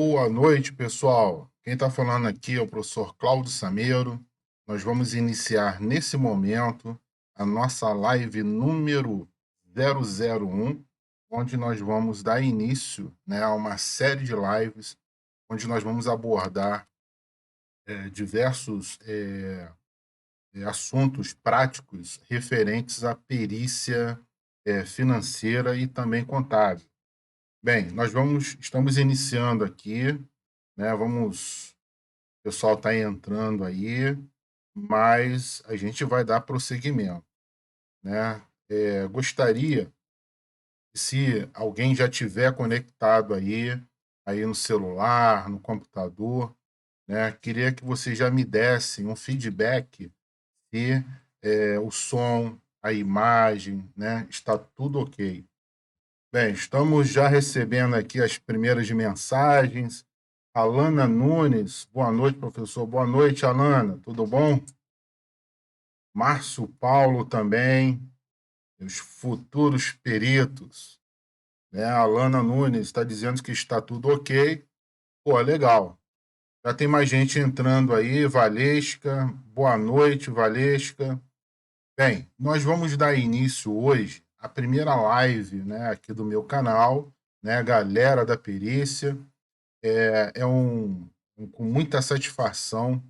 Boa noite, pessoal. Quem está falando aqui é o professor Cláudio Sameiro. Nós vamos iniciar nesse momento a nossa live número 001, onde nós vamos dar início, né, a uma série de lives, onde nós vamos abordar diversos assuntos práticos referentes à perícia financeira e também contábil. Bem, estamos iniciando aqui, né? O pessoal está entrando aí, mas a gente vai dar prosseguimento, né? Gostaria, se alguém já tiver conectado aí no celular, no computador, né? Queria que vocês já me dessem um feedback se o som, a imagem, né? Está tudo ok. Bem, estamos já recebendo aqui as primeiras mensagens. Alana Nunes, boa noite, professor. Boa noite, Alana, tudo bom? Márcio Paulo também, os futuros peritos, né? A Alana Nunes está dizendo que está tudo ok. Pô, legal. Já tem mais gente entrando aí, Valesca, boa noite, Valesca. Bem, nós vamos dar início hoje à primeira live, né, aqui do meu canal, né, galera da perícia. Com muita satisfação,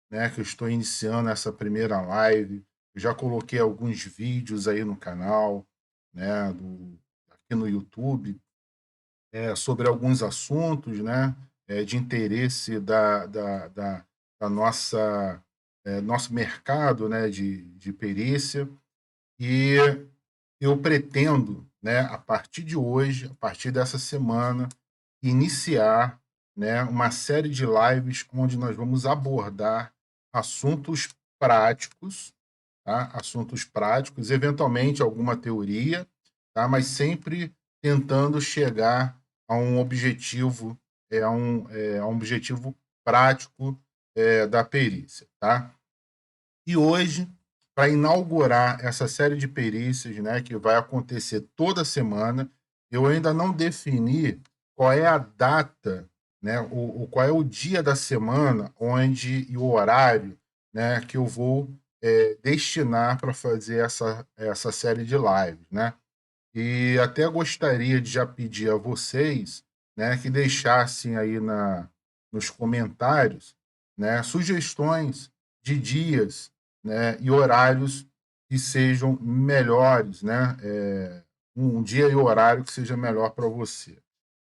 né, que eu estou iniciando essa primeira live. Eu já coloquei alguns vídeos aí no canal, né, aqui no YouTube, sobre alguns assuntos, né, de interesse da nossa nosso mercado, né, de perícia. E eu pretendo, né, a partir de hoje, a partir dessa semana, iniciar, né, uma série de lives onde nós vamos abordar assuntos práticos, tá? Assuntos práticos, eventualmente alguma teoria, tá? Mas sempre tentando chegar a um objetivo, a um objetivo prático da perícia, tá? E hoje, para inaugurar essa série de perícias, né, que vai acontecer toda semana, eu ainda não defini qual é a data, né, qual é o dia da semana onde e o horário, né, que eu vou destinar para fazer essa série de lives, né? E até gostaria de já pedir a vocês, né, que deixassem aí nos comentários, né, sugestões de dias, né, e horários que sejam melhores, né, um dia e horário que seja melhor para você,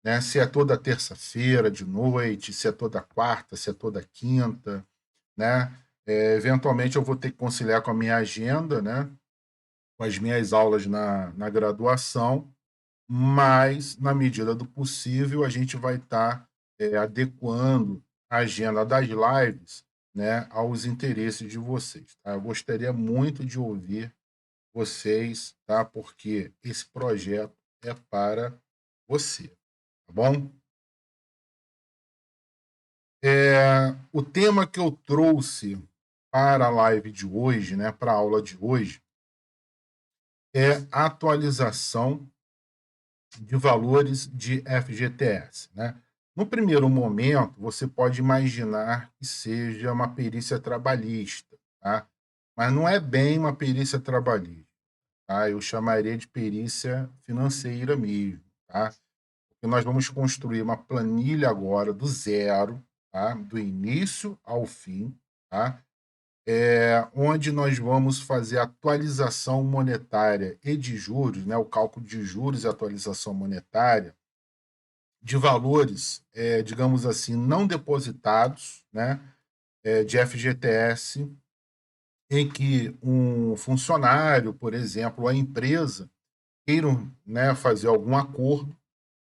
né? Se é toda terça-feira de noite, se é toda quarta, se é toda quinta, né? Eventualmente eu vou ter que conciliar com a minha agenda, né, com as minhas aulas na graduação, mas, na medida do possível, a gente vai estar adequando a agenda das lives, né, aos interesses de vocês. Tá? Eu gostaria muito de ouvir vocês, tá? Porque esse projeto é para você, tá bom? O tema que eu trouxe para a live de hoje, né, para a aula de hoje, é a atualização de valores de FGTS, né? No primeiro momento, você pode imaginar que seja uma perícia trabalhista, tá? Mas não é bem uma perícia trabalhista, tá? Eu chamaria de perícia financeira mesmo, tá? Porque nós vamos construir uma planilha agora do zero, tá? Do início ao fim, tá? Onde nós vamos fazer a atualização monetária e de juros, né? O cálculo de juros e atualização monetária de valores, digamos assim, não depositados, né, de FGTS, em que um funcionário, por exemplo, ou a empresa queiram, né, fazer algum acordo,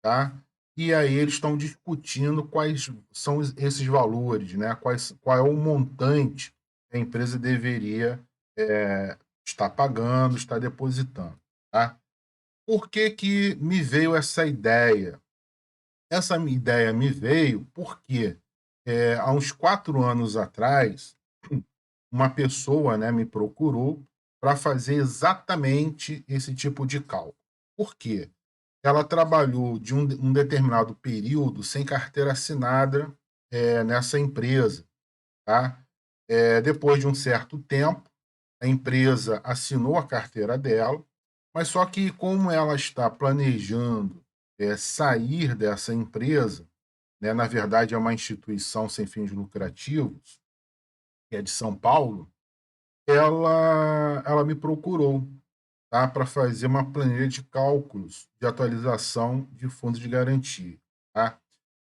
tá? E aí eles estão discutindo quais são esses valores, né? Qual é o montante que a empresa deveria estar pagando, estar depositando, tá? Por que que me veio essa ideia? Essa minha ideia me veio porque, há uns 4 anos atrás, uma pessoa, né, me procurou para fazer exatamente esse tipo de cálculo. Por quê? ela trabalhou de um determinado período sem carteira assinada, nessa empresa, tá. Depois de um certo tempo, a empresa assinou a carteira dela, mas só que como ela está planejando, sair dessa empresa, né, na verdade é uma instituição sem fins lucrativos, que é de São Paulo, ela me procurou, tá, para fazer uma planilha de cálculos de atualização de fundos de garantia, tá.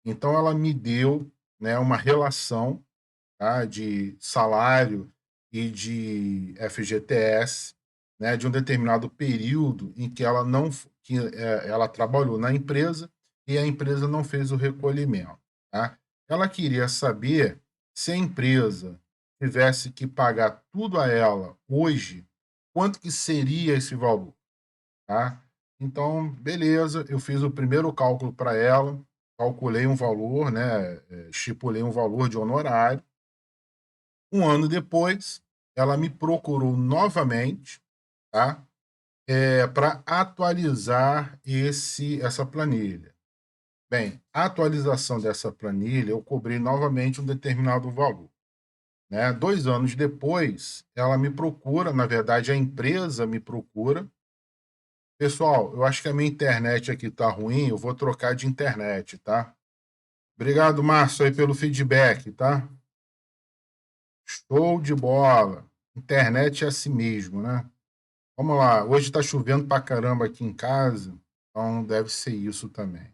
Então ela me deu, né, uma relação, tá, de salário e de FGTS, né, de um determinado período em que ela não ela trabalhou na empresa e a empresa não fez o recolhimento, tá. Ela queria saber se a empresa tivesse que pagar tudo a ela hoje, quanto que seria esse valor, tá. Então, beleza, eu fiz o primeiro cálculo para ela, calculei um valor, né, estipulei um valor de honorário. Um ano depois, ela me procurou novamente, tá, pra atualizar essa planilha. Bem, a atualização dessa planilha, eu cobrei novamente um determinado valor, né. 2 anos depois, ela me procura, na verdade a empresa me procura: "Pessoal, eu acho que a minha internet aqui tá ruim, eu vou trocar de internet, tá. Obrigado, Márcio, aí pelo feedback, tá. Show de bola. Internet é assim mesmo, né". Vamos lá, hoje está chovendo pra caramba aqui em casa, então deve ser isso também.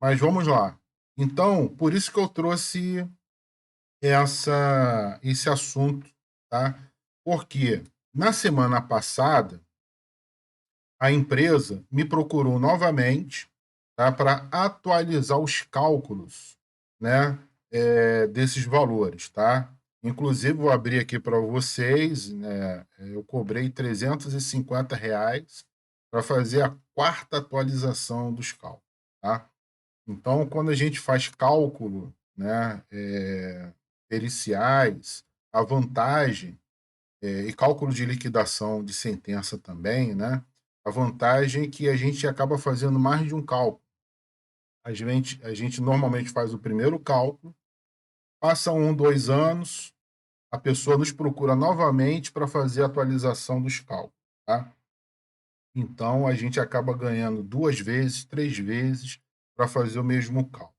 Mas vamos lá. Então, por isso que eu trouxe esse assunto, tá? Porque na semana passada, a empresa me procurou novamente, tá, para atualizar os cálculos, né, desses valores, tá? Inclusive, vou abrir aqui para vocês, né, eu cobrei R$ 350 para fazer a quarta atualização dos cálculos, tá? Então, quando a gente faz cálculo, né, periciais, a vantagem e cálculo de liquidação de sentença também, né, a vantagem é que a gente acaba fazendo mais de um cálculo. A gente normalmente faz o primeiro cálculo, passa 1, 2 anos, a pessoa nos procura novamente para fazer a atualização dos cálculos, tá. Então a gente acaba ganhando 2 vezes, 3 vezes para fazer o mesmo cálculo.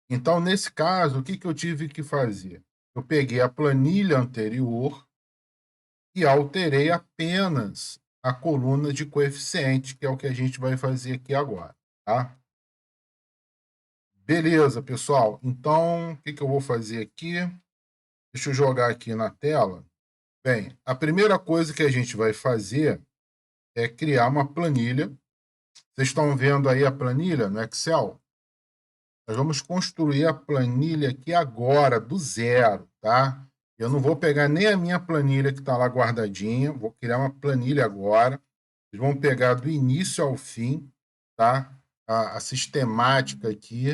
Então, nesse caso, o que que eu tive que fazer? Eu peguei a planilha anterior e alterei apenas a coluna de coeficiente, que é o que a gente vai fazer aqui agora, tá? Beleza, pessoal. Então, o que que eu vou fazer aqui? Deixa eu jogar aqui na tela. Bem, a primeira coisa que a gente vai fazer é criar uma planilha. Vocês estão vendo aí a planilha no Excel? Nós vamos construir a planilha aqui agora, do zero, tá? Eu não vou pegar nem a minha planilha que está lá guardadinha, vou criar uma planilha agora. Vocês vão pegar do início ao fim, tá? A sistemática aqui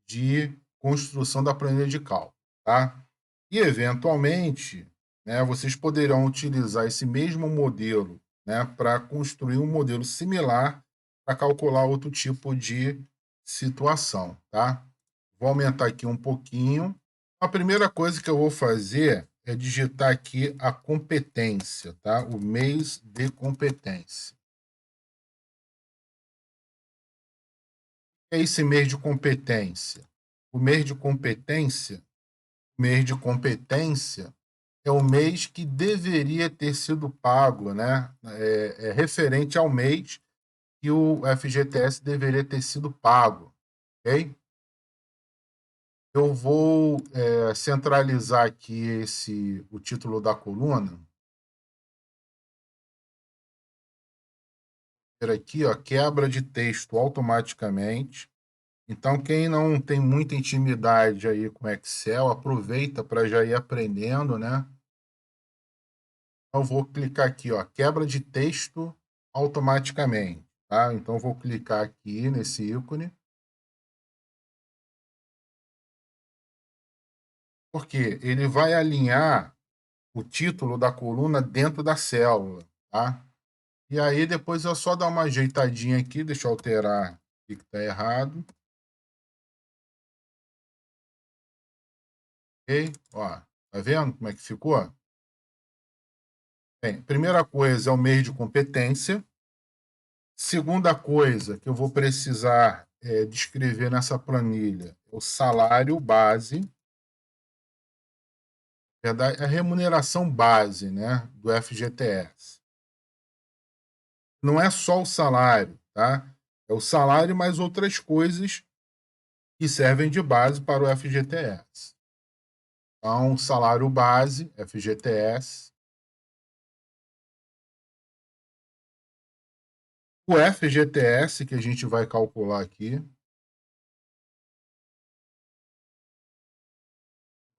de construção da planilha de cálculo, tá? E, eventualmente, né, vocês poderão utilizar esse mesmo modelo, né, para construir um modelo similar para calcular outro tipo de situação, tá? Vou aumentar aqui um pouquinho. A primeira coisa que eu vou fazer é digitar aqui a competência, tá? O mês de competência. O que é esse mês de competência? O mês de competência, mês de competência é o mês que deveria ter sido pago, né? É referente ao mês que o FGTS deveria ter sido pago, ok? Eu vou centralizar aqui o título da coluna. Ter aqui, ó, quebra de texto automaticamente. Então, quem não tem muita intimidade aí com Excel, aproveita para já ir aprendendo, né? Eu vou clicar aqui, ó, quebra de texto automaticamente, tá? Então, eu vou clicar aqui nesse ícone, porque ele vai alinhar o título da coluna dentro da célula, tá? E aí depois eu só dar uma ajeitadinha aqui, deixa eu alterar o que está errado. Ok? Ó, tá vendo como é que ficou? Bem, primeira coisa é o mês de competência. Segunda coisa que eu vou precisar descrever nessa planilha é o salário base, a remuneração base, né, do FGTS. Não é só o salário, tá? É o salário mais outras coisas que servem de base para o FGTS. Então, salário base, FGTS. O FGTS que a gente vai calcular aqui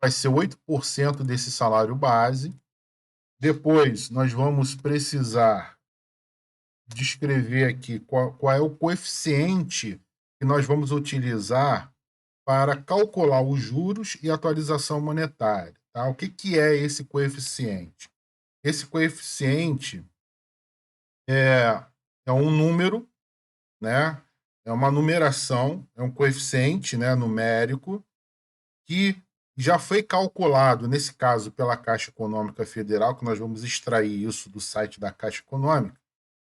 vai ser 8% desse salário base. Depois, nós vamos precisar descrever aqui qual é o coeficiente que nós vamos utilizar para calcular os juros e atualização monetária. Tá? O que é esse coeficiente? Esse coeficiente é um número, né? É uma numeração, é um coeficiente, né, numérico que já foi calculado, nesse caso, pela Caixa Econômica Federal, que nós vamos extrair isso do site da Caixa Econômica,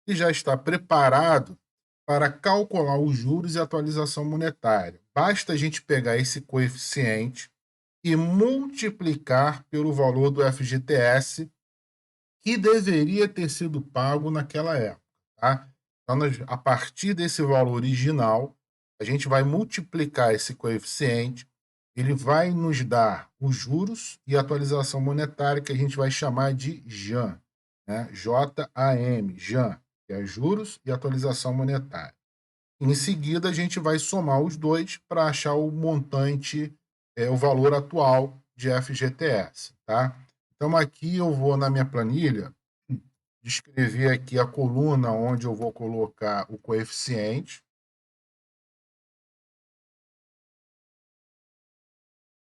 e já está preparado para calcular os juros e atualização monetária. Basta a gente pegar esse coeficiente e multiplicar pelo valor do FGTS que deveria ter sido pago naquela época. Tá? Então, a partir desse valor original, a gente vai multiplicar esse coeficiente, ele vai nos dar os juros e atualização monetária, que a gente vai chamar de JAM, né? J-A-M, JAM, que é juros e atualização monetária. Em seguida, a gente vai somar os dois para achar o montante, o valor atual de FGTS. Tá? Então, aqui eu vou na minha planilha descrever aqui a coluna onde eu vou colocar o coeficiente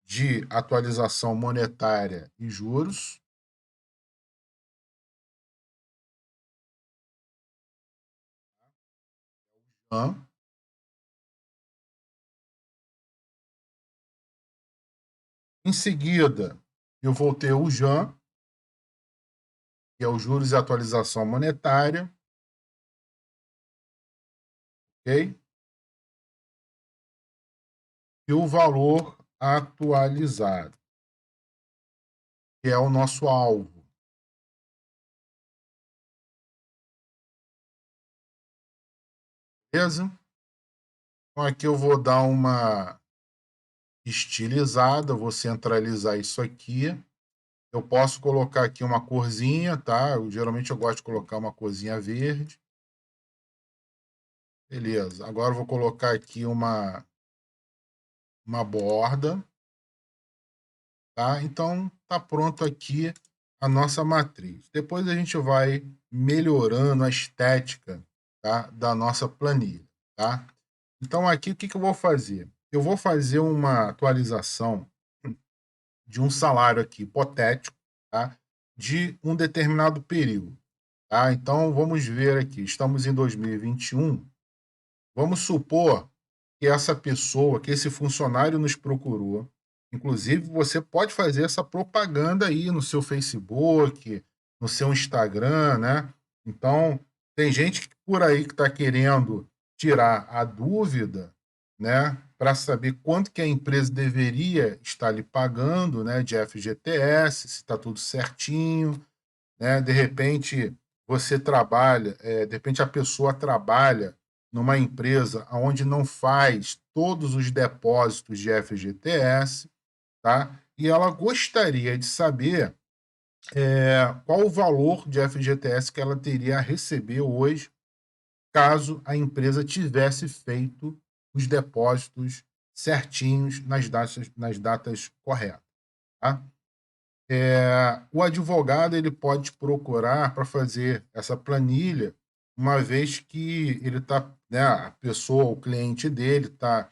de atualização monetária e juros. Em seguida, eu vou ter o JAM, que é os juros e atualização monetária, ok? E o valor atualizado, que é o nosso alvo. Beleza? Então, aqui eu vou dar uma estilizada, vou centralizar isso aqui. Eu posso colocar aqui uma corzinha, tá? Geralmente eu gosto de colocar uma corzinha verde. Beleza. Agora eu vou colocar aqui uma borda, tá? Então, tá pronto aqui a nossa matriz. Depois a gente vai melhorando a estética, tá? Da nossa planilha, tá? Então, aqui o que eu vou fazer? Eu vou fazer uma atualização de um salário aqui hipotético, tá? De um determinado período. Tá? Então, vamos ver aqui. Estamos em 2021. Vamos supor que essa pessoa, que esse funcionário nos procurou. Inclusive, você pode fazer essa propaganda aí no seu Facebook, no seu Instagram, né? Então, tem gente por aí que está querendo tirar a dúvida, né? Para saber quanto que a empresa deveria estar lhe pagando, né? De FGTS, se está tudo certinho, né? De repente você trabalha, de repente a pessoa trabalha numa empresa onde não faz todos os depósitos de FGTS, tá? E ela gostaria de saber qual o valor de FGTS que ela teria a receber hoje, caso a empresa tivesse feito os depósitos certinhos nas datas corretas, tá? O advogado ele pode procurar para fazer essa planilha, uma vez que ele está, né, a pessoa, o cliente dele está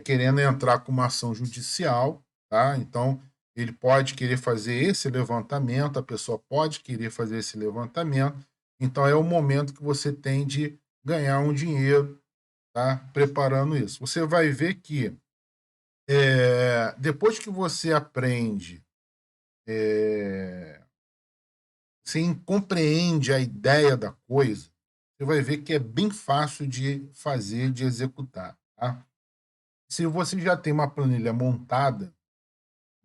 querendo entrar com uma ação judicial, tá? Então ele pode querer fazer esse levantamento, a pessoa pode querer fazer esse levantamento Então, é o momento que você tem de ganhar um dinheiro, tá? Preparando isso. Você vai ver que, depois que você aprende, você compreende a ideia da coisa, você vai ver que é bem fácil de fazer, de executar, tá? Se você já tem uma planilha montada,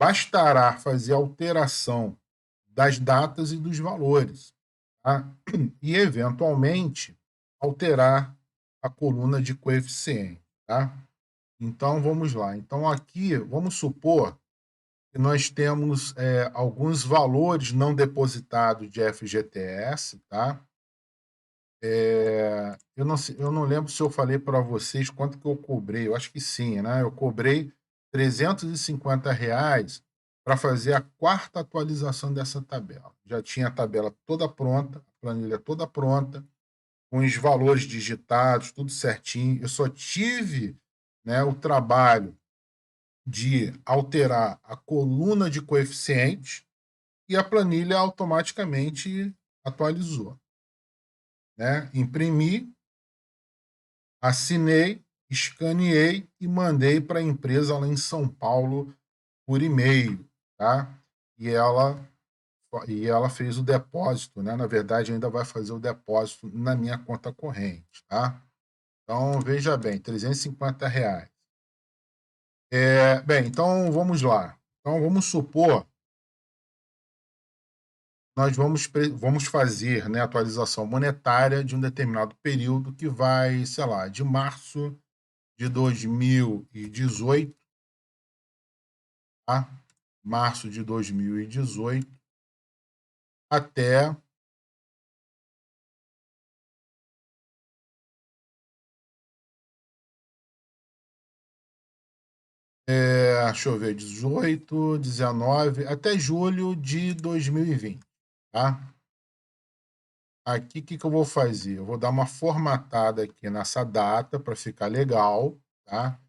bastará fazer alteração das datas e dos valores, tá? E, eventualmente, alterar a coluna de coeficiente, tá? Então, vamos lá. Então, aqui, vamos supor que nós temos alguns valores não depositados de FGTS, tá? Eu não lembro se eu falei para vocês quanto que eu cobrei, eu acho que sim, né? Eu cobrei R$ 350 para fazer a quarta atualização dessa tabela. Já tinha a tabela toda pronta, a planilha toda pronta, com os valores digitados, tudo certinho. Eu só tive, né, o trabalho de alterar a coluna de coeficientes e a planilha automaticamente atualizou, né? Imprimi, assinei, escaneei e mandei para a empresa lá em São Paulo por e-mail, tá? E ela fez o depósito, né? Na verdade, ainda vai fazer o depósito na minha conta corrente, tá? Então, veja bem, R$ 350. Bem, então vamos lá. Então, vamos supor, nós vamos fazer, né, atualização monetária de um determinado período que vai, sei lá, de março de 2018, tá? Março de 2018 até deixa eu ver, 18, 19, até julho de 2020, tá? Aqui, o que eu vou fazer? Eu vou dar uma formatada aqui nessa data para ficar legal, tá?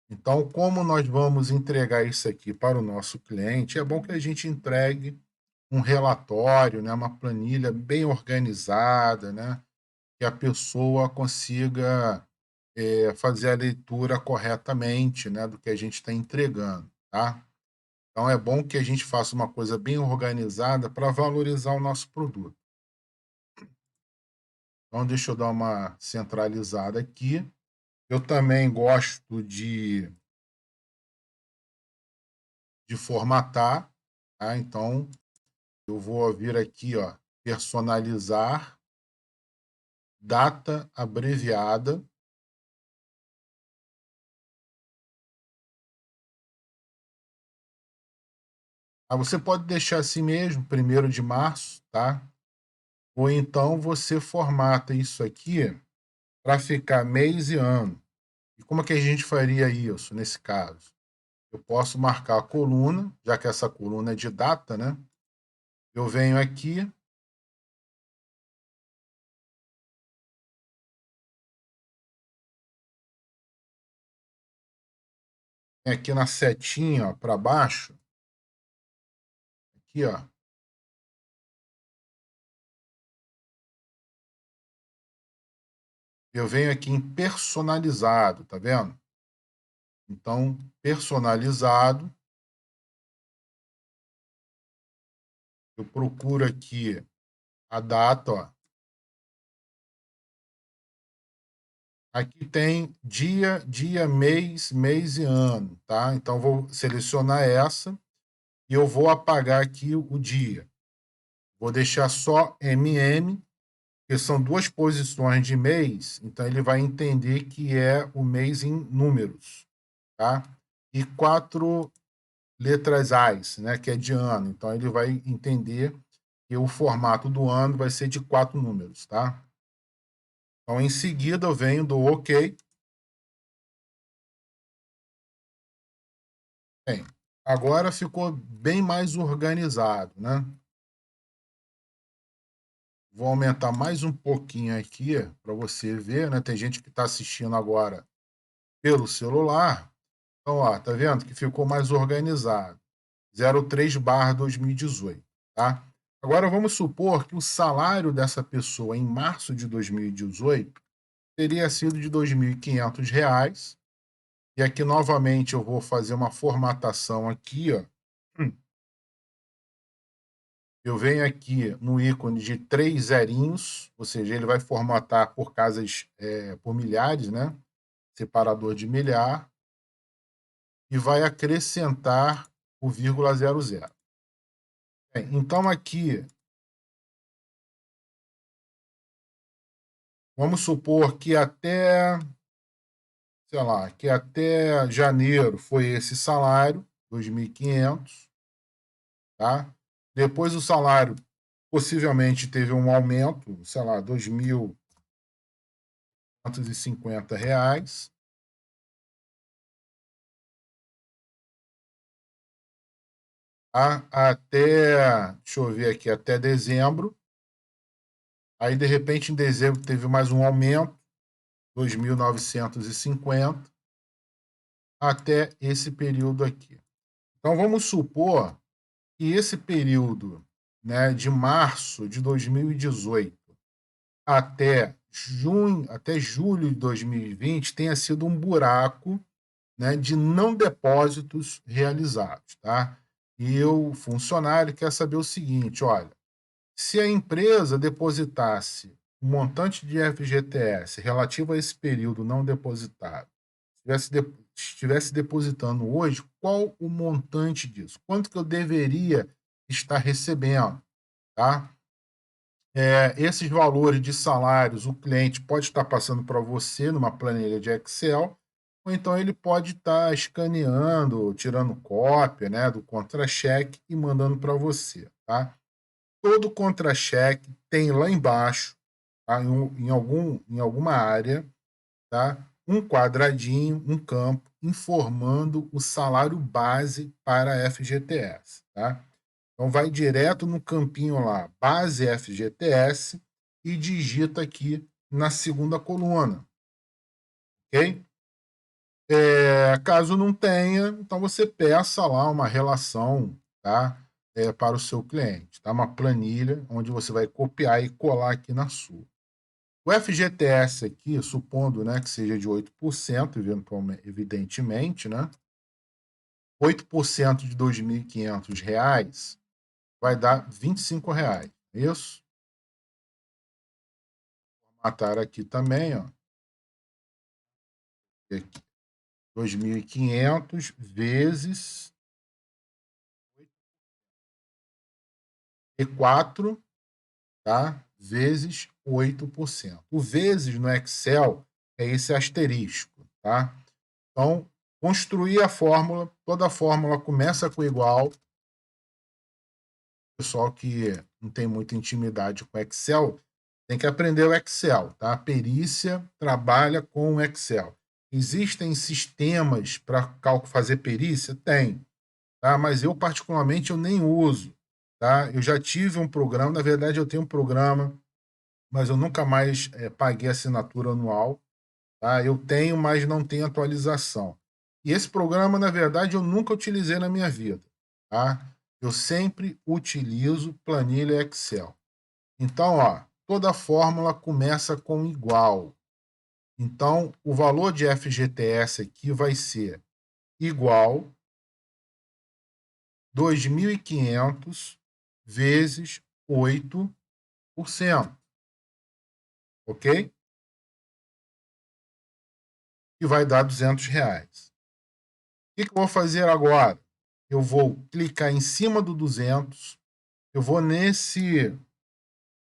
Então, como nós vamos entregar isso aqui para o nosso cliente, é bom que a gente entregue um relatório, né, uma planilha bem organizada, né, que a pessoa consiga fazer a leitura corretamente, né, do que a gente está entregando, tá? Então, é bom que a gente faça uma coisa bem organizada para valorizar o nosso produto. Então, deixa eu dar uma centralizada aqui. Eu também gosto de formatar, tá? Então, eu vou vir aqui, ó, personalizar, data abreviada. Você pode deixar assim mesmo, 1º de março, tá? Ou então você formata isso aqui para ficar mês e ano. E como é que a gente faria isso nesse caso? Eu posso marcar a coluna, já que essa coluna é de data, né? Eu venho aqui na setinha para baixo, aqui, ó. Eu venho aqui em personalizado, tá vendo? Então, personalizado, eu procuro aqui a data, ó. Aqui tem dia, mês e ano, tá? Então, vou selecionar essa e eu vou apagar aqui o dia. Vou deixar só MM, que são 2 posições de mês, então ele vai entender que é o mês em números, tá? E 4 letras AIS, né, que é de ano. Então, ele vai entender que o formato do ano vai ser de 4 números, tá? Então, em seguida, eu venho do OK. Bem, agora ficou bem mais organizado, né? Vou aumentar mais um pouquinho aqui para você ver, né? Tem gente que está assistindo agora pelo celular. Então, ó, tá vendo que ficou mais organizado. 03/2018, tá? Agora vamos supor que o salário dessa pessoa em março de 2018 teria sido de R$ 2.500. E aqui novamente eu vou fazer uma formatação aqui, ó. Eu venho aqui no ícone de 3 zerinhos, ou seja, ele vai formatar por casas, por milhares, né? Separador de milhar, e vai acrescentar o vírgula 00. Então aqui, vamos supor que até, sei lá, que até janeiro foi esse salário, 2.500, tá? Depois o salário possivelmente teve um aumento, sei lá, R$ 2.250, tá? Até, deixa eu ver aqui, até dezembro. Aí, de repente, em dezembro teve mais um aumento, 2.950, até esse período aqui. Então, vamos supor que esse período, né, de março de 2018 até até julho de 2020 tenha sido um buraco, né, de não depósitos realizados, tá? E o funcionário quer saber o seguinte, olha, se a empresa depositasse um montante de FGTS relativo a esse período não depositado, estivesse depositando hoje, qual o montante disso? Quanto que eu deveria estar recebendo, tá? Esses valores de salários o cliente pode estar passando para você numa planilha de Excel, ou então ele pode estar escaneando, tirando cópia, né, do contra-cheque e mandando para você, tá? Todo contra-cheque tem lá embaixo, tá, em alguma área, tá, um quadradinho, um campo, informando o salário base para a FGTS. Tá? Então, vai direto no campinho lá, base FGTS, e digita aqui na segunda coluna. Ok? Caso não tenha, então você peça lá uma relação, tá? Para o seu cliente, tá? Uma planilha onde você vai copiar e colar aqui na sua. O FGTS aqui, supondo, né, que seja de 8%, evidentemente, né? 8% de R$ 2.500 vai dar R$ 25. Isso? Vou matar aqui também, ó. Aqui, 2.500 vezes E4, tá? Vezes 8%. O vezes no Excel é esse asterisco, tá? Então, construir a fórmula, toda a fórmula começa com igual. O pessoal que não tem muita intimidade com Excel tem que aprender o Excel, tá? A perícia trabalha com o Excel. Existem sistemas para fazer perícia? Tem, tá? Mas eu particularmente eu nem uso, tá? Eu já tive um programa, na verdade eu tenho um programa, mas eu nunca mais paguei assinatura anual, tá? Eu tenho, mas não tenho atualização. E esse programa, na verdade, eu nunca utilizei na minha vida, tá? Eu sempre utilizo planilha Excel. Então, ó, toda fórmula começa com igual. Então, o valor de FGTS aqui vai ser igual 2.500 vezes 8%, ok? E vai dar R$ 200. O que eu vou fazer agora? Eu vou clicar em cima do 200, eu vou nesse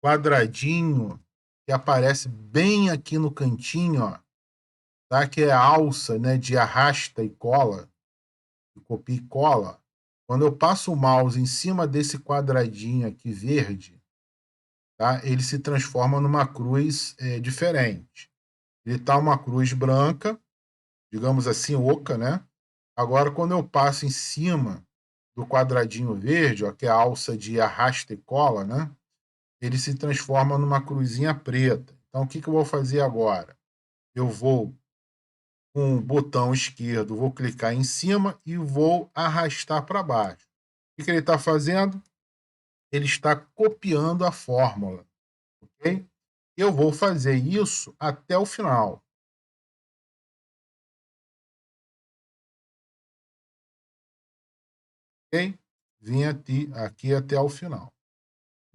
quadradinho que aparece bem aqui no cantinho, ó, tá? Que é a alça, né, de arrasta e cola, de copia e cola. Quando eu passo o mouse em cima desse quadradinho aqui verde, tá? Ele se transforma numa cruz diferente. Ele tá uma cruz branca, digamos assim, oca, né? Agora, quando eu passo em cima do quadradinho verde, ó, que é a alça de arrasta e cola, né? Ele se transforma numa cruzinha preta. Então, o que eu vou fazer agora? Eu vou com o botão esquerdo, vou clicar em cima e vou arrastar para baixo. O que ele está fazendo? ele está copiando a fórmula, ok? Eu vou fazer isso até o final, ok? Vim aqui até o final.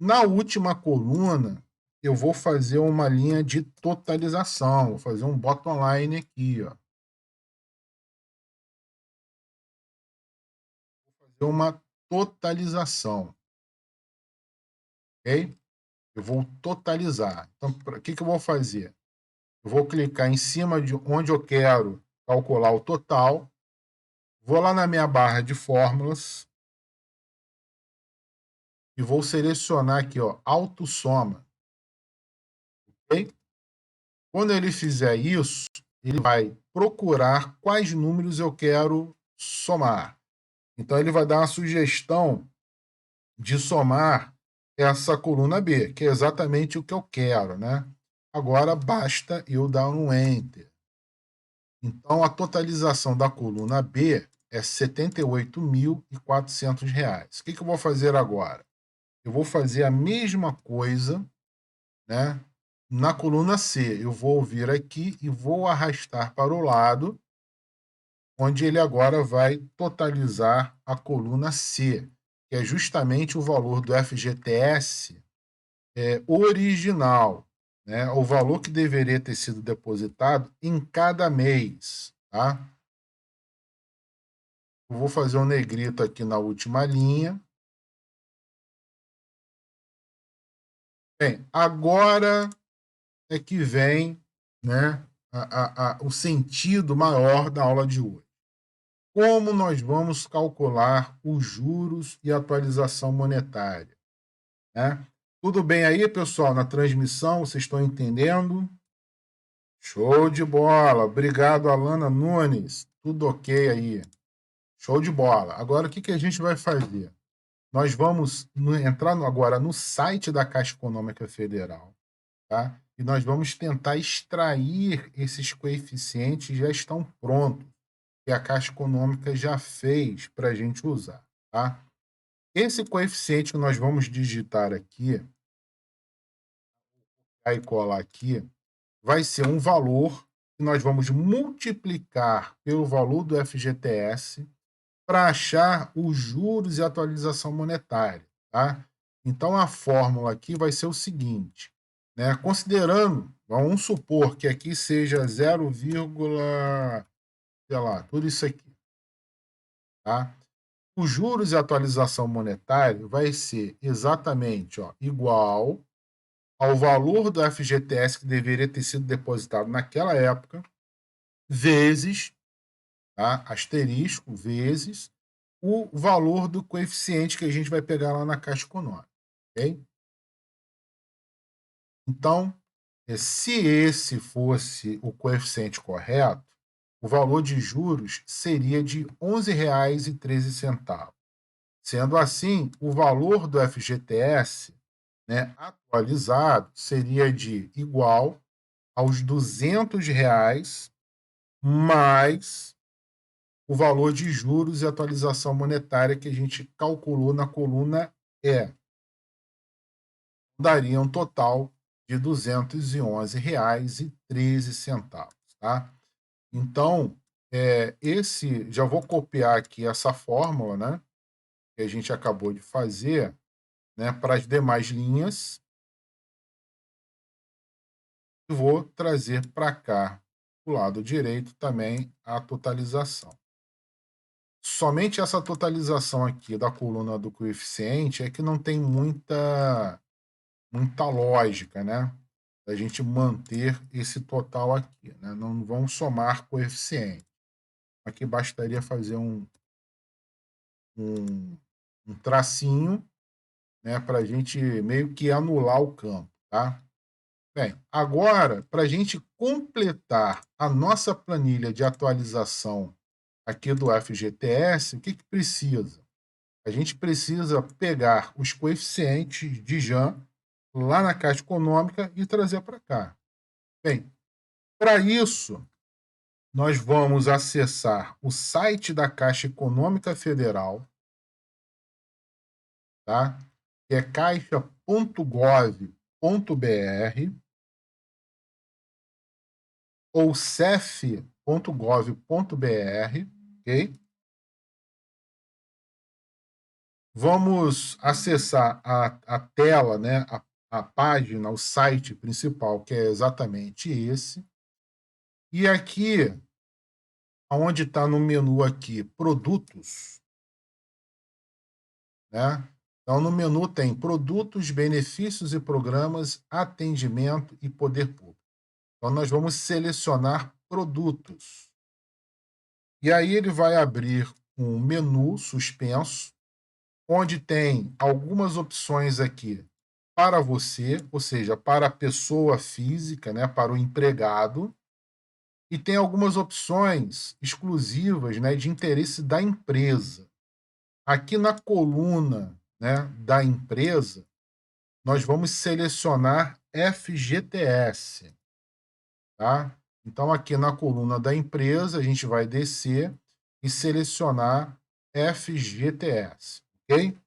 Na última coluna, eu vou fazer uma linha de totalização, vou fazer um bottom line aqui, ó. Vou fazer uma totalização, ok? Eu vou totalizar. Então, o que eu vou fazer? Eu vou clicar em cima de onde eu quero calcular o total, vou lá na minha barra de fórmulas e vou selecionar aqui, ó, autossoma, ok? Quando ele fizer isso, ele vai procurar quais números eu quero somar. Então, ele vai dar uma sugestão de somar essa coluna B, que é exatamente o que eu quero, né? Agora, basta eu dar um Enter. Então, a totalização da coluna B é R$ 78.400. O que eu vou fazer agora? Eu vou fazer a mesma coisa, né, na coluna C. Eu vou vir aqui e vou arrastar para o lado, onde ele agora vai totalizar a coluna C, que é justamente o valor do FGTS original, né, o valor que deveria ter sido depositado em cada mês, tá? Eu vou fazer um negrito aqui na última linha. Bem, agora é que vem, né, o sentido maior da aula de hoje. Como nós vamos calcular os juros e atualização monetária, né? Tudo bem aí, pessoal, na transmissão? Vocês estão entendendo? Show de bola. Obrigado, Alana Nunes. Tudo ok aí. Show de bola. Agora, o que a gente vai fazer? Nós vamos entrar agora no site da Caixa Econômica Federal, tá? E nós vamos tentar extrair esses coeficientes, já estão prontos, que a Caixa Econômica já fez para a gente usar, tá? Esse coeficiente que nós vamos digitar aqui, aí colar aqui, vai ser um valor que nós vamos multiplicar pelo valor do FGTS para achar os juros e atualização monetária, tá? Então, a fórmula aqui vai ser o seguinte, né? Considerando, vamos supor que aqui seja 0, sei lá, tudo isso aqui, tá? Os juros e atualização monetária vai ser exatamente, ó, igual ao valor do FGTS que deveria ter sido depositado naquela época, vezes, tá? Asterisco, vezes o valor do coeficiente que a gente vai pegar lá na Caixa Econômica, ok? Então, se esse fosse o coeficiente correto, o valor de juros seria de R$ 11,13. Sendo assim, o valor do FGTS, né, atualizado seria de igual aos R$ 200 mais o valor de juros e atualização monetária que a gente calculou na coluna E. Daria um total de R$ 211,13, tá? Então, já vou copiar aqui essa fórmula, né, que a gente acabou de fazer, né, para as demais linhas, e vou trazer para cá, do lado direito, também a totalização. Somente essa totalização aqui da coluna do coeficiente é que não tem muita lógica, né? A gente manter esse total aqui, né? Não vamos somar coeficiente. Aqui bastaria fazer um, um tracinho, né? Para a gente meio que anular o campo, tá? Bem, agora, para a gente completar a nossa planilha de atualização aqui do FGTS, o que precisa? A gente precisa pegar os coeficientes de JAN lá na Caixa Econômica e trazer para cá. Bem, para isso, nós vamos acessar o site da Caixa Econômica Federal, tá? que é caixa.gov.br ou cef.gov.br, ok? Vamos acessar a tela, né, a página, o site principal, que é exatamente esse. E aqui, onde está no menu aqui, produtos, né? Então, no menu tem produtos, benefícios e programas, atendimento e poder público. Então, nós vamos selecionar produtos. E aí ele vai abrir um menu suspenso, onde tem algumas opções aqui para você, ou seja, para a pessoa física, né, para o empregado, e tem algumas opções exclusivas, né, de interesse da empresa. Aqui na coluna, né, da empresa, nós vamos selecionar FGTS, tá? Então, aqui na coluna da empresa, a gente vai descer e selecionar FGTS, ok?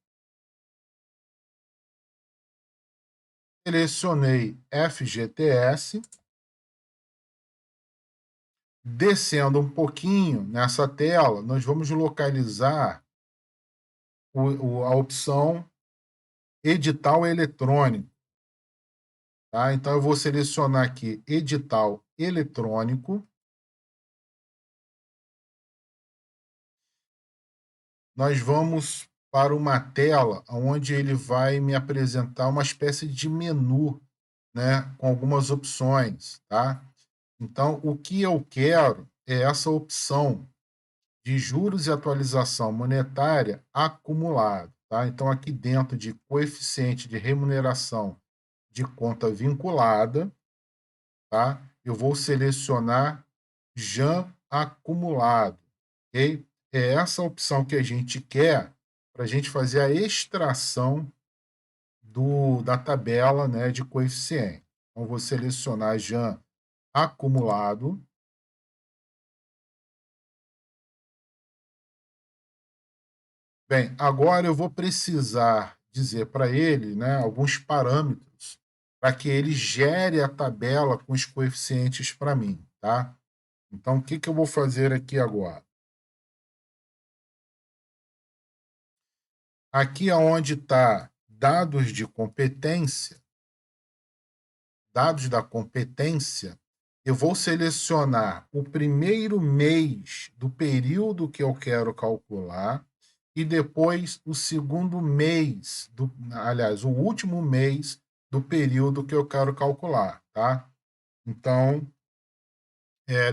Selecionei FGTS. Descendo um pouquinho nessa tela, nós vamos localizar a opção edital eletrônico. Tá? Então, eu vou selecionar aqui edital eletrônico. Nós vamos para uma tela onde ele vai me apresentar uma espécie de menu, né, com algumas opções. Tá? Então, o que eu quero é essa opção de juros e atualização monetária acumulado. Tá? Então, aqui dentro de coeficiente de remuneração de conta vinculada, tá? Eu vou selecionar JAN acumulado. Okay? É essa opção que a gente quer para a gente fazer a extração da tabela, né, de coeficiente. Então, vou selecionar JAN acumulado. Bem, agora eu vou precisar dizer para ele, né, alguns parâmetros para que ele gere a tabela com os coeficientes para mim, tá? Então, o que, que eu vou fazer aqui agora? Aqui onde está dados de competência, dados da competência, eu vou selecionar o primeiro mês do período que eu quero calcular e depois o segundo mês, aliás, o último mês do período que eu quero calcular, tá? Então,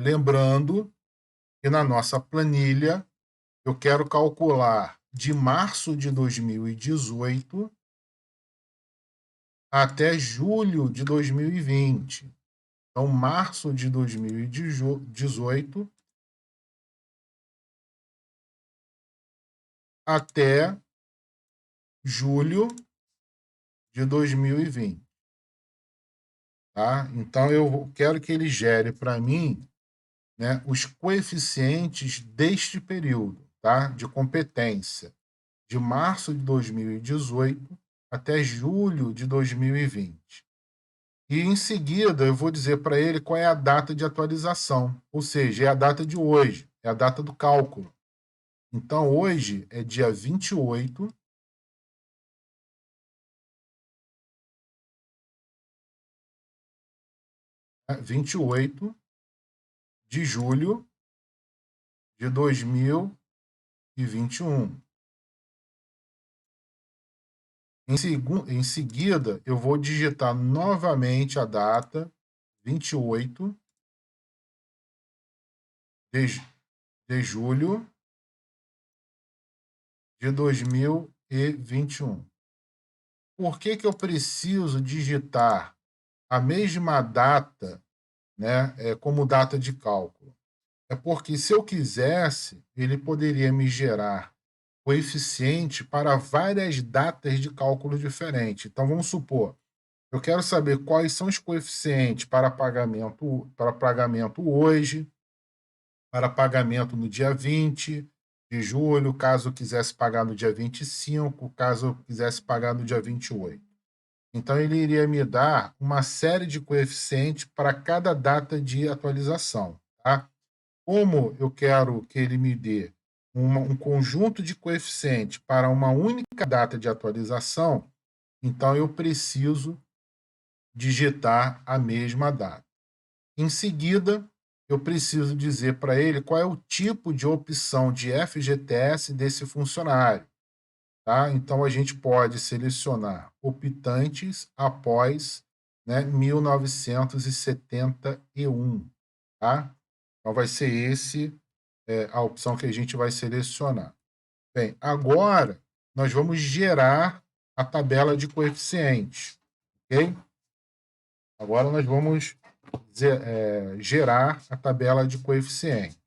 lembrando que na nossa planilha eu quero calcular de março de 2018 até julho de 2020. Então, março de 2018 até julho de 2020. Tá? Então, eu quero que ele gere para mim, né, os coeficientes deste período, tá? De competência, de março de 2018 até julho de 2020. E, em seguida, eu vou dizer para ele qual é a data de atualização, ou seja, é a data de hoje, é a data do cálculo. Então, hoje é dia 28 de julho de 2021. Em seguida, eu vou digitar novamente a data 28 de, de julho de 2021. Por que, que eu preciso digitar a mesma data, né, como data de cálculo? É porque, se eu quisesse, ele poderia me gerar coeficiente para várias datas de cálculo diferentes. Então, vamos supor, eu quero saber quais são os coeficientes para pagamento hoje, para pagamento no dia 20, de julho, caso eu quisesse pagar no dia 25, caso eu quisesse pagar no dia 28. Então, ele iria me dar uma série de coeficientes para cada data de atualização, tá? Como eu quero que ele me dê um conjunto de coeficientes para uma única data de atualização, então eu preciso digitar a mesma data. Em seguida, eu preciso dizer para ele qual é o tipo de opção de FGTS desse funcionário. Tá? Então, a gente pode selecionar optantes após, né, 1971. Tá? Então, vai ser a opção que a gente vai selecionar. Bem, agora nós vamos gerar a tabela de coeficientes. Ok? Agora nós vamos gerar a tabela de coeficientes.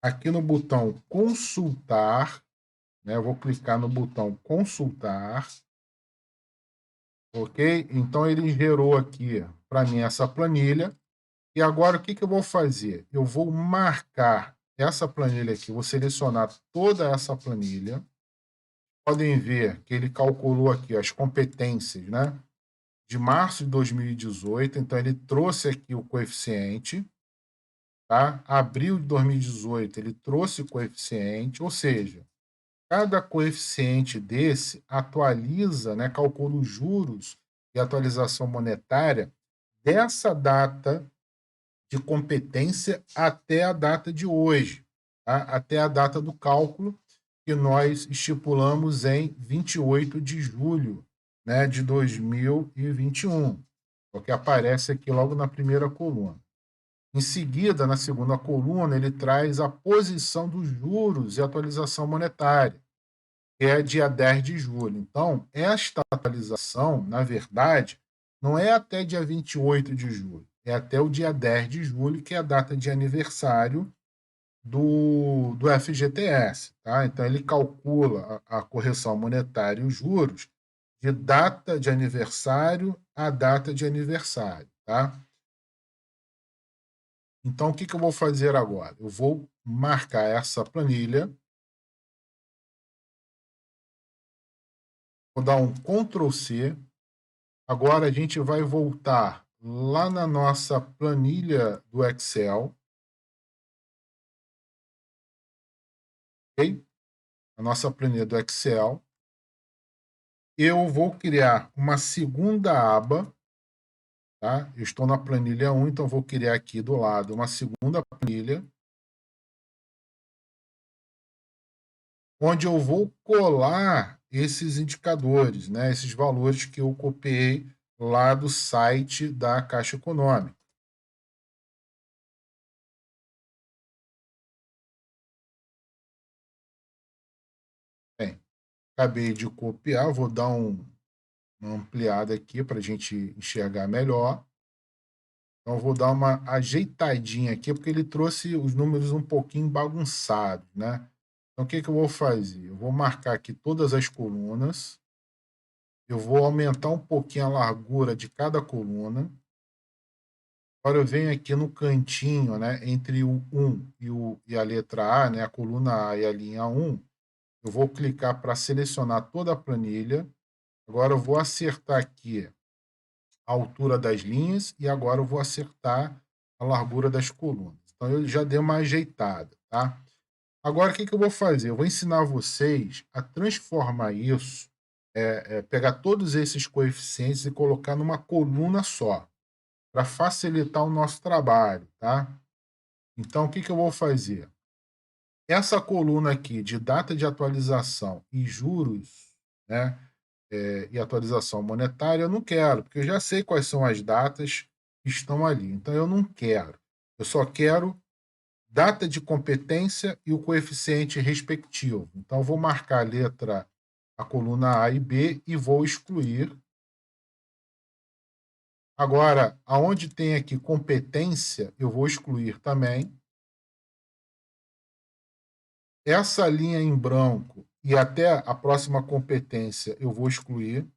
Aqui no botão consultar, né, eu vou clicar no botão consultar, ok? Então ele gerou aqui para mim essa planilha. E agora o que eu vou fazer? Eu vou marcar essa planilha aqui, vou selecionar toda essa planilha. Podem ver que ele calculou aqui as competências, né? De março de 2018, então ele trouxe aqui o coeficiente, tá? Abril de 2018, ele trouxe o coeficiente, ou seja, cada coeficiente desse atualiza, né, calcula os juros e atualização monetária dessa data de competência até a data de hoje, tá? Até a data do cálculo que nós estipulamos em 28 de julho, né, de 2021, o que aparece aqui logo na primeira coluna. Em seguida, na segunda coluna, ele traz a posição dos juros e atualização monetária, que é dia 10 de julho. Então, esta atualização, na verdade, não é até dia 28 de julho, é até o dia 10 de julho, que é a data de aniversário do FGTS. Tá? Então, ele calcula a correção monetária e os juros de data de aniversário a data de aniversário. Tá? Então, o que eu vou fazer agora? Eu vou marcar essa planilha, vou dar um Ctrl C. Agora a gente vai voltar lá na nossa planilha do Excel, ok? A nossa planilha do Excel. Eu vou criar uma segunda aba, tá? Eu estou na planilha 1, então vou criar aqui do lado uma segunda planilha, onde eu vou colar esses indicadores, né? Esses valores que eu copiei lá do site da Caixa Econômica. Bem, acabei de copiar, vou dar uma ampliada aqui para a gente enxergar melhor. Então, vou dar uma ajeitadinha aqui, porque ele trouxe os números um pouquinho bagunçados, né? Então, o que eu vou fazer? Eu vou marcar aqui todas as colunas, eu vou aumentar um pouquinho a largura de cada coluna. Agora eu venho aqui no cantinho, né, entre o 1 e a letra A, né, a coluna A e a linha 1, eu vou clicar para selecionar toda a planilha. Agora eu vou acertar aqui a altura das linhas e agora eu vou acertar a largura das colunas. Então, eu já dei uma ajeitada, tá? Agora, o que eu vou fazer? Eu vou ensinar vocês a transformar isso, pegar todos esses coeficientes e colocar numa coluna só, para facilitar o nosso trabalho, tá? Então, o que eu vou fazer? Essa coluna aqui de data de atualização e juros, né, e atualização monetária, eu não quero, porque eu já sei quais são as datas que estão ali. Então, eu não quero. Eu só quero data de competência e o coeficiente respectivo. Então, eu vou marcar a coluna A e B e vou excluir. Agora, aonde tem aqui competência, eu vou excluir também. Essa linha em branco e até a próxima competência eu vou excluir.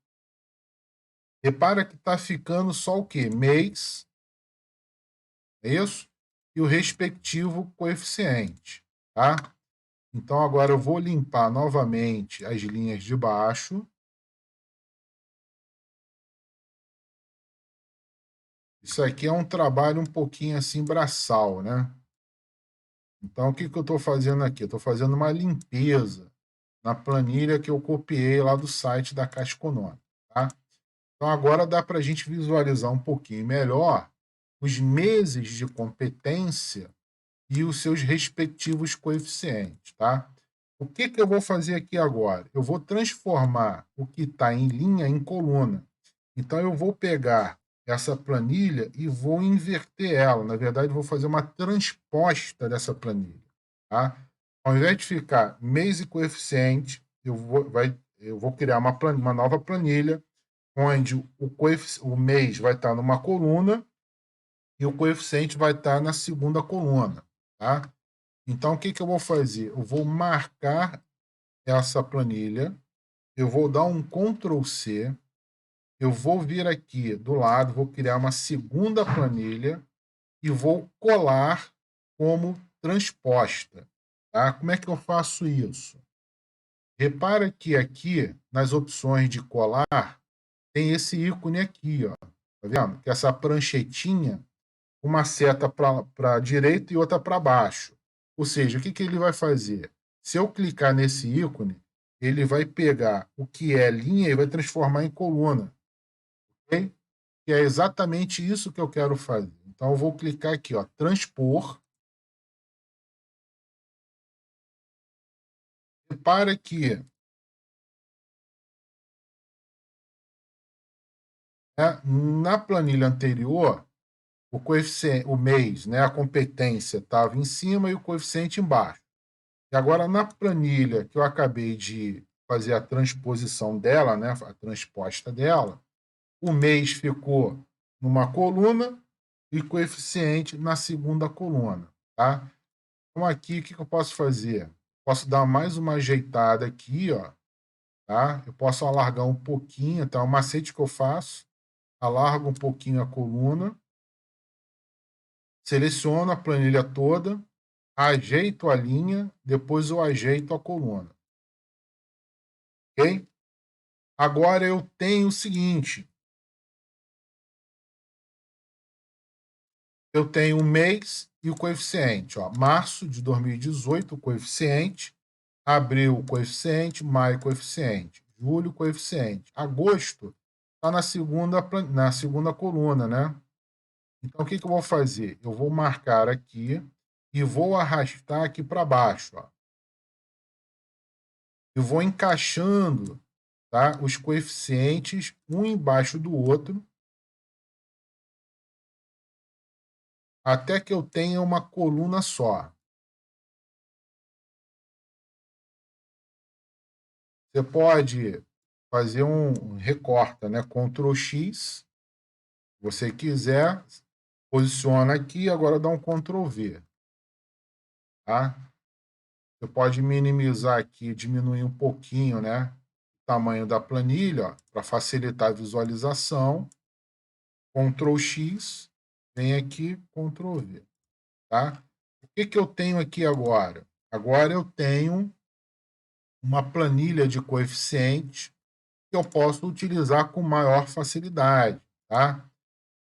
Repara que está ficando só o quê? Mês, é isso? E o respectivo coeficiente, tá? Então, agora eu vou limpar novamente as linhas de baixo. Isso aqui é um trabalho um pouquinho assim braçal, né? Então, o que eu estou fazendo aqui? Eu estou fazendo uma limpeza na planilha que eu copiei lá do site da Caixa Econômica, tá? Então, agora dá para a gente visualizar um pouquinho melhor os meses de competência e os seus respectivos coeficientes, tá? O que eu vou fazer aqui agora? Eu vou transformar o que está em linha em coluna. Então, eu vou pegar essa planilha e vou inverter ela. Na verdade, eu vou fazer uma transposta dessa planilha, tá? Ao invés de ficar mês e coeficiente, eu vou criar uma nova planilha, onde o mês vai estar numa coluna e o coeficiente vai estar na segunda coluna, tá? Então, o que eu vou fazer? Eu vou marcar essa planilha, eu vou dar um Ctrl C, eu vou vir aqui do lado, vou criar uma segunda planilha e vou colar como transposta, tá? Como é que eu faço isso? Repara que aqui, nas opções de colar, tem esse ícone aqui, ó. Tá vendo? Que é essa pranchetinha, uma seta para a direita e outra para baixo. Ou seja, o que ele vai fazer? Se eu clicar nesse ícone, ele vai pegar o que é linha e vai transformar em coluna. Ok? Que é exatamente isso que eu quero fazer. Então, eu vou clicar aqui, ó, transpor. Repara que, né, na planilha anterior, o coeficiente, o mês, né, a competência estava em cima e o coeficiente embaixo. E agora, na planilha que eu acabei de fazer a transposição dela, né, a transposta dela, o mês ficou numa coluna e coeficiente na segunda coluna, tá? Então, aqui, o que eu posso fazer? Posso dar mais uma ajeitada aqui, ó, tá? Eu posso alargar um pouquinho, tá? O macete que eu faço, alargo um pouquinho a coluna, seleciono a planilha toda, ajeito a linha, depois eu ajeito a coluna, ok? Agora eu tenho o seguinte, eu tenho o mês e o coeficiente, ó, março de 2018, o coeficiente, abril, o coeficiente, maio, o coeficiente, julho, o coeficiente, agosto está na segunda coluna, né? Então, o que eu vou fazer? Eu vou marcar aqui e vou arrastar aqui para baixo, ó. Eu vou encaixando, tá, os coeficientes um embaixo do outro até que eu tenha uma coluna só. Você pode fazer um recorta, né? Ctrl X, se você quiser, posiciona aqui, agora dá um Ctrl V, tá? Você pode minimizar aqui, diminuir um pouquinho, né? O tamanho da planilha, para facilitar a visualização. Ctrl X, vem aqui, Ctrl V, tá? O que eu tenho aqui agora? Agora eu tenho uma planilha de coeficientes que eu posso utilizar com maior facilidade, tá?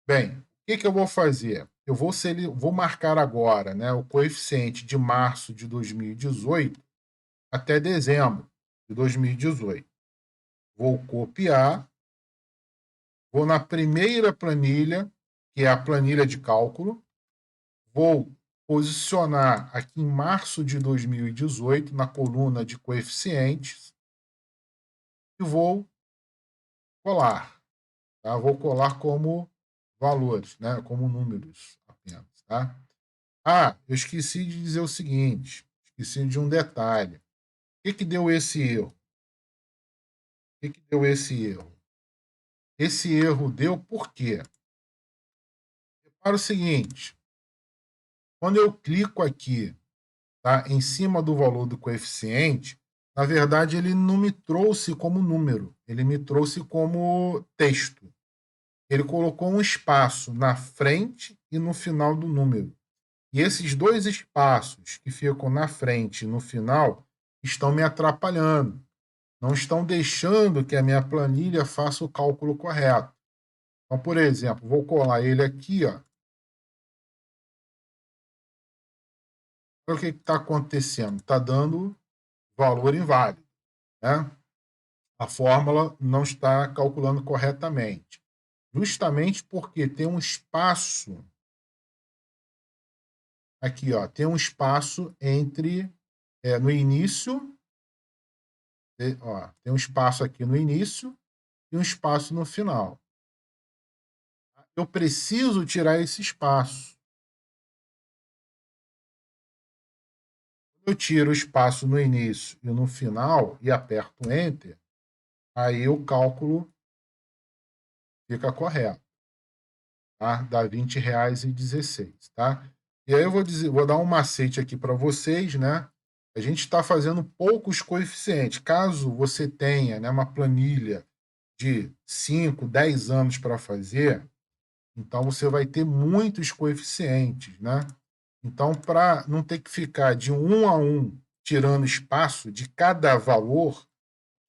Bem, o que eu vou fazer? Eu vou marcar agora, né, o coeficiente de março de 2018 até dezembro de 2018. Vou copiar, vou na primeira planilha, que é a planilha de cálculo, vou posicionar aqui em março de 2018, na coluna de coeficientes, e vou colar. Tá? Vou colar como valores, né? Como números apenas. Tá? Ah, eu esqueci de dizer o seguinte, esqueci de um detalhe. O que deu esse erro? O que deu esse erro? Esse erro deu por quê? Para o seguinte, quando eu clico aqui, tá, em cima do valor do coeficiente, na verdade ele não me trouxe como número, ele me trouxe como texto. Ele colocou um espaço na frente e no final do número. E esses dois espaços que ficam na frente e no final estão me atrapalhando, não estão deixando que a minha planilha faça o cálculo correto. Então, por exemplo, vou colar ele aqui, ó. Olha o que está acontecendo. Está dando valor inválido, né? A fórmula não está calculando corretamente. Justamente porque tem um espaço aqui, ó, tem um espaço entre no início, ó, tem um espaço aqui no início e um espaço no final. Eu preciso tirar esse espaço. Quando eu tiro o espaço no início e no final e aperto Enter, aí o cálculo fica correto. Tá? Dá R$20,16, tá? E aí eu vou dar um macete aqui para vocês, né? A gente está fazendo poucos coeficientes. Caso você tenha, né, uma planilha de 5, 10 anos para fazer, então você vai ter muitos coeficientes, né? Então, para não ter que ficar de um a um tirando espaço de cada valor,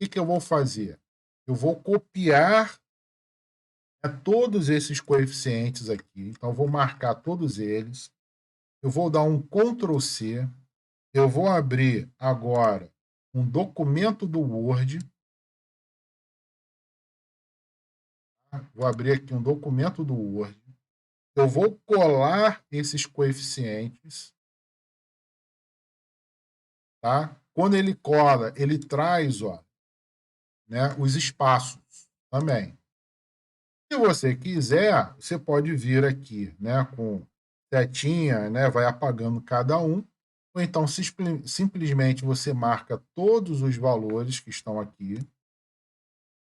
o que eu vou fazer? Eu vou copiar todos esses coeficientes aqui. Então, vou marcar todos eles. Eu vou dar um Ctrl C. Eu vou abrir agora um documento do Word. Tá? Vou abrir aqui um documento do Word. Eu vou colar esses coeficientes. Tá? Quando ele cola, ele traz, ó, né, os espaços também. Se você quiser, você pode vir aqui, né, com setinha, né, vai apagando cada um, ou então simplesmente você marca todos os valores que estão aqui,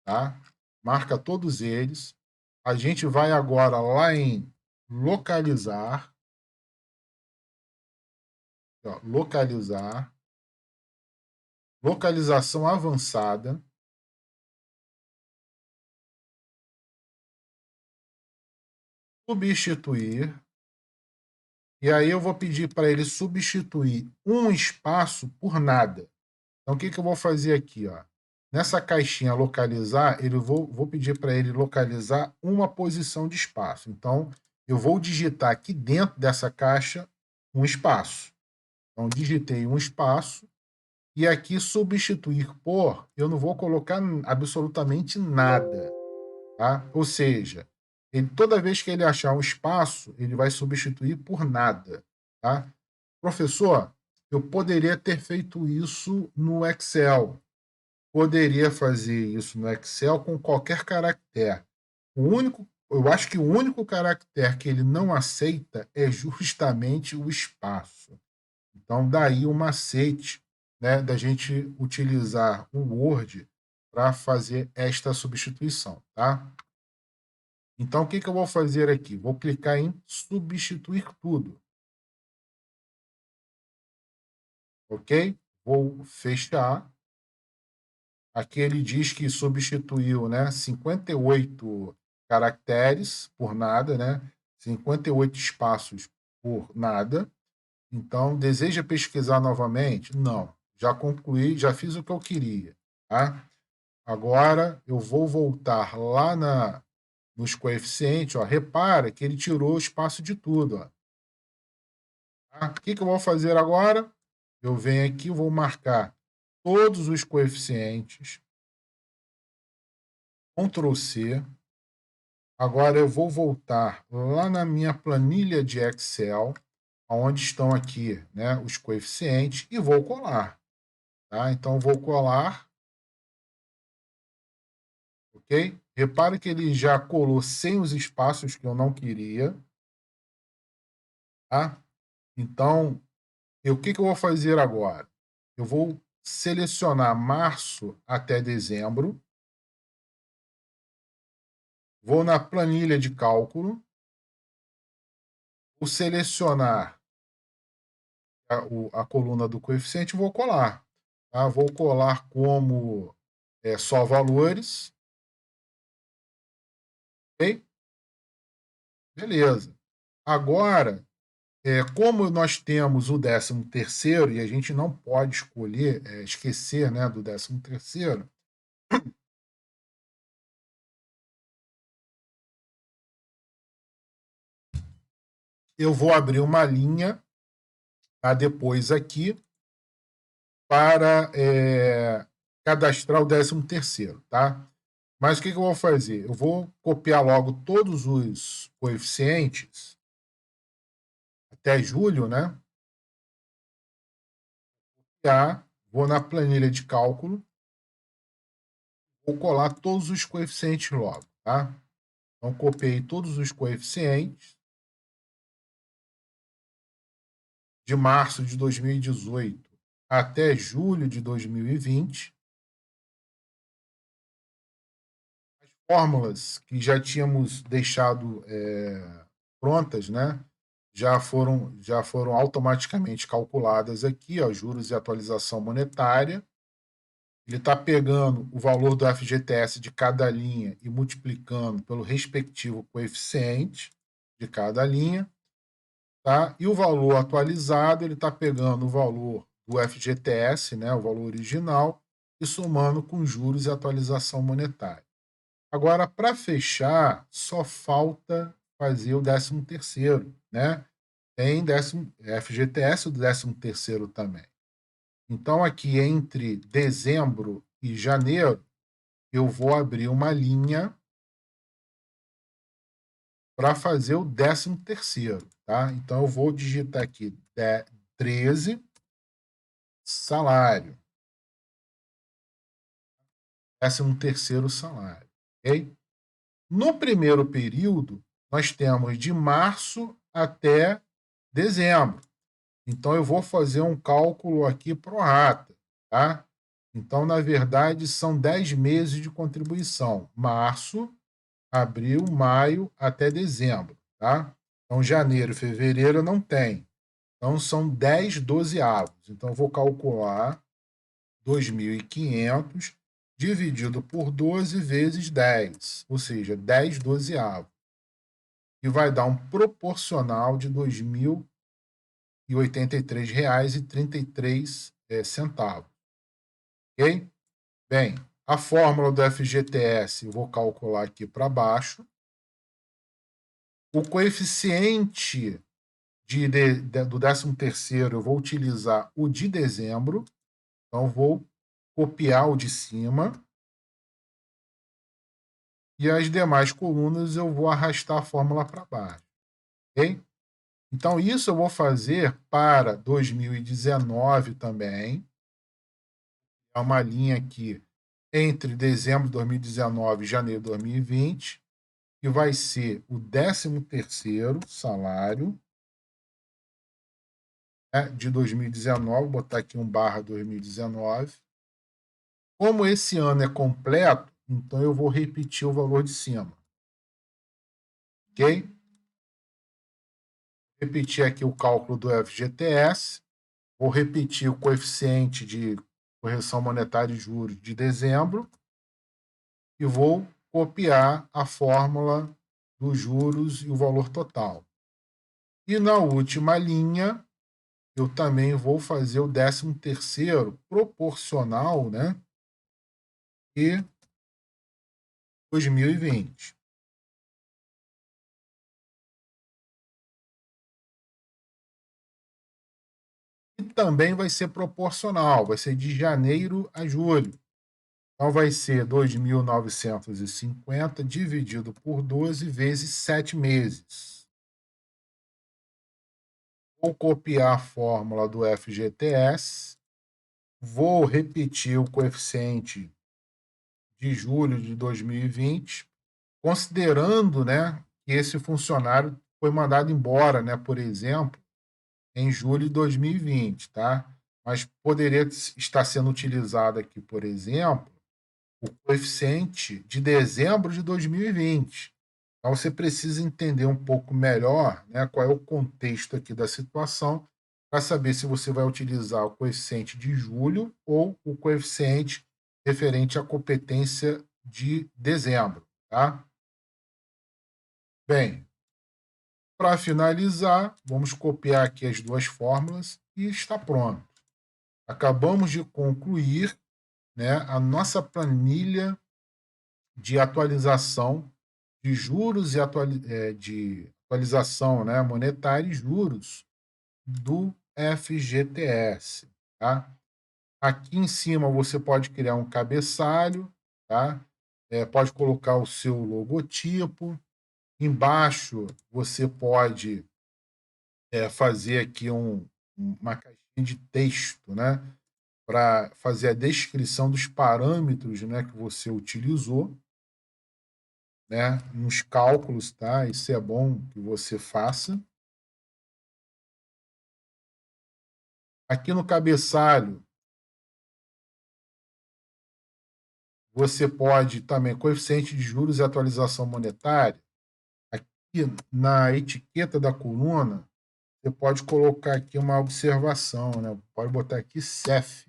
tá? Marca todos eles. A gente vai agora lá em localizar, ó, localizar, localização avançada, substituir. E aí eu vou pedir para ele substituir um espaço por nada. Então, o que eu vou fazer aqui? Ó? Nessa caixinha localizar, vou pedir para ele localizar uma posição de espaço. Então, eu vou digitar aqui dentro dessa caixa um espaço. Então, digitei um espaço e aqui substituir por, eu não vou colocar absolutamente nada. Tá? Ou seja, toda vez que ele achar um espaço, ele vai substituir por nada. Tá? Professor, eu poderia ter feito isso no Excel. Poderia fazer isso no Excel com qualquer caractere. Eu acho que o único caractere que ele não aceita é justamente o espaço. Então, daí o macete, né, da gente utilizar o Word para fazer esta substituição, tá? Então, o que eu vou fazer aqui? Vou clicar em substituir tudo. Ok? Vou fechar. Aqui ele diz que substituiu, né, 58 caracteres por nada, né? 58 espaços por nada. Então, deseja pesquisar novamente? Não. Já concluí, já fiz o que eu queria. Tá? Agora, eu vou voltar lá nos coeficientes. Ó. Repara que ele tirou o espaço de tudo. Ó. Tá? O que eu vou fazer agora? Eu venho aqui, vou marcar todos os coeficientes. Ctrl C. Agora eu vou voltar lá na minha planilha de Excel, onde estão aqui, né, os coeficientes, e vou colar. Tá? Então, vou colar. Ok? Repare que ele já colou sem os espaços que eu não queria. Tá? Então, o que eu vou fazer agora? Eu vou selecionar março até dezembro. Vou na planilha de cálculo. Vou selecionar a coluna do coeficiente e vou colar. Tá? Vou colar como só valores. Ok? Beleza. Agora, Como nós temos o 13º, e a gente não pode esquecer, né, do 13º, eu vou abrir uma linha, tá, depois aqui, para cadastrar o 13º, tá? Mas o que eu vou fazer? Eu vou copiar logo todos os coeficientes até julho, né? Vou na planilha de cálculo, vou colar todos os coeficientes logo, tá? Então, copiei todos os coeficientes de março de 2018 até julho de 2020. As fórmulas que já tínhamos deixado prontas, né? Já foram automaticamente calculadas aqui, ó, juros e atualização monetária. Ele está pegando o valor do FGTS de cada linha e multiplicando pelo respectivo coeficiente de cada linha. Tá? E o valor atualizado, ele está pegando o valor do FGTS, né, o valor original, e somando com juros e atualização monetária. Agora, para fechar, só falta fazer o 13º, né? Tem FGTS, o 13º também. Então, aqui entre dezembro e janeiro, eu vou abrir uma linha para fazer o 13º, tá? Então, eu vou digitar aqui 13, salário. 13º salário, ok? No primeiro período, nós temos de março até dezembro. Então, eu vou fazer um cálculo aqui pro rata, tá? Então, na verdade, são 10 meses de contribuição. Março, abril, maio até dezembro, tá? Então, janeiro e fevereiro não tem. Então, são 10 dozeavos. Então, eu vou calcular 2.500 dividido por 12 vezes 10, ou seja, 10 dozeavos. E vai dar um proporcional de R$ 2.083,33. Ok? Bem, a fórmula do FGTS eu vou calcular aqui para baixo. O coeficiente do 13º eu vou utilizar o de dezembro. Então, vou copiar o de cima. E as demais colunas eu vou arrastar a fórmula para baixo. Ok? Então, isso eu vou fazer para 2019 também. É uma linha aqui entre dezembro de 2019 e janeiro de 2020, que vai ser o 13º salário, né, de 2019. Vou botar aqui um barra 2019. Como esse ano é completo, então eu vou repetir o valor de cima. Ok? Repetir aqui o cálculo do FGTS. Vou repetir o coeficiente de correção monetária e juros de dezembro e vou copiar a fórmula dos juros e o valor total. E na última linha, eu também vou fazer o 13º proporcional, né, e 2020. E também vai ser proporcional, vai ser de janeiro a julho. Então, vai ser 2.950 dividido por 12 vezes 7 meses. Vou copiar a fórmula do FGTS, vou repetir o coeficiente de julho de 2020, considerando, né, que esse funcionário foi mandado embora, né, por exemplo, em julho de 2020, tá? Mas poderia estar sendo utilizado aqui, por exemplo, o coeficiente de dezembro de 2020. Então, você precisa entender um pouco melhor, né, qual é o contexto aqui da situação, para saber se você vai utilizar o coeficiente de julho ou o coeficiente referente à competência de dezembro. Tá? Bem, Para finalizar, vamos copiar aqui as duas fórmulas e está pronto. Acabamos de concluir, né, a nossa planilha de atualização de juros e de atualização, né, monetária e juros do FGTS, tá? Aqui em cima você pode criar um cabeçalho, tá? Pode colocar o seu logotipo. Embaixo você pode fazer aqui uma caixinha de texto, né? Para fazer a descrição dos parâmetros, né, que você utilizou, né, nos cálculos, tá? Isso é bom que você faça. Aqui no cabeçalho, você pode também, coeficiente de juros e atualização monetária. Aqui na etiqueta da coluna, você pode colocar aqui uma observação, né? Pode botar aqui CEF,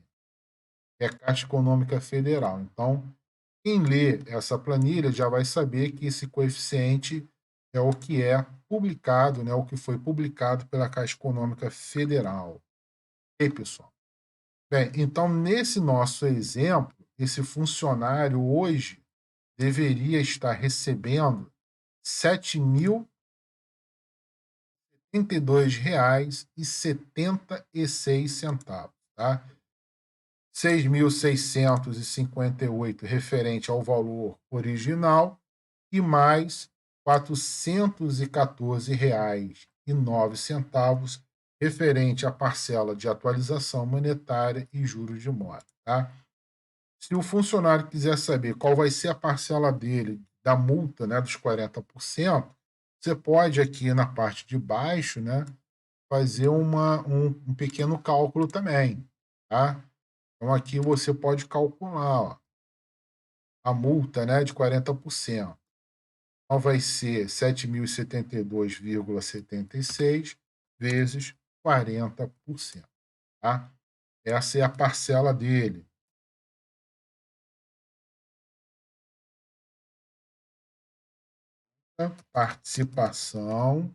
que é Caixa Econômica Federal. Então, quem lê essa planilha já vai saber que esse coeficiente é o que é publicado, né? O que foi publicado pela Caixa Econômica Federal. Ok, pessoal? Bem, então, nesse nosso exemplo, esse funcionário hoje deveria estar recebendo R$ 7.032,76, tá? 6.658 referente ao valor original e mais R$ 414,09 referente à parcela de atualização monetária e juros de mora, tá? Se o funcionário quiser saber qual vai ser a parcela dele da multa, né, dos 40%, você pode aqui na parte de baixo, né, fazer um pequeno cálculo também, tá? Então aqui você pode calcular, ó, a multa, né, de 40%. Então vai ser 7.072,76 vezes 40%, tá? Essa é a parcela dele. A participação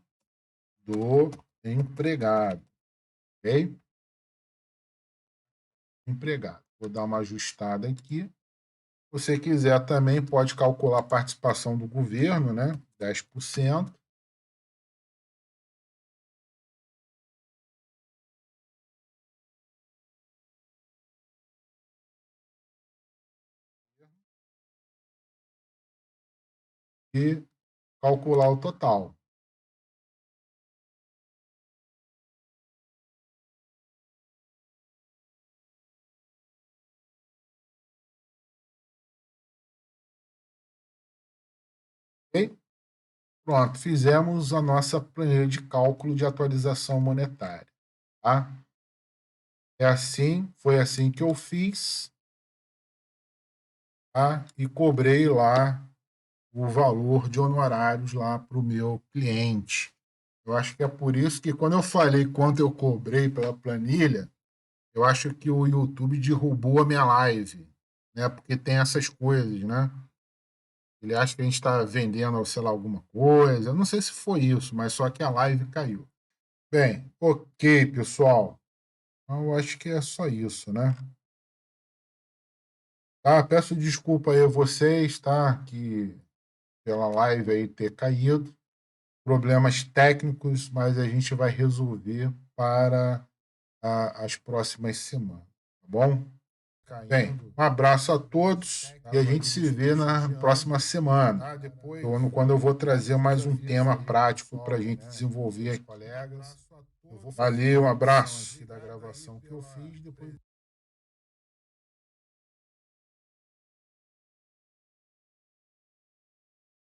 do empregado, ok? Empregado. Vou dar uma ajustada aqui. Se você quiser também pode calcular a participação do governo, né? 10%. E calcular o total. Ok? Pronto, fizemos a nossa planilha de cálculo de atualização monetária, tá? Foi assim que eu fiz, tá? E cobrei lá o valor de honorários lá para o meu cliente. Eu acho que é por isso que quando eu falei quanto eu cobrei pela planilha, eu acho que o YouTube derrubou a minha live, né? Porque tem essas coisas, né? Ele acha que a gente está vendendo, sei lá, alguma coisa. Eu não sei se foi isso, mas só que a live caiu. Bem, ok, pessoal. Então, eu acho que é só isso, né? Tá, peço desculpa aí a vocês, tá? Que pela live aí ter caído. Problemas técnicos, mas a gente vai resolver para as próximas semanas, tá bom? Bem, um abraço a todos e a gente se vê na próxima semana, quando eu vou trazer mais um tema prático para a gente desenvolver aqui. Valeu, um abraço.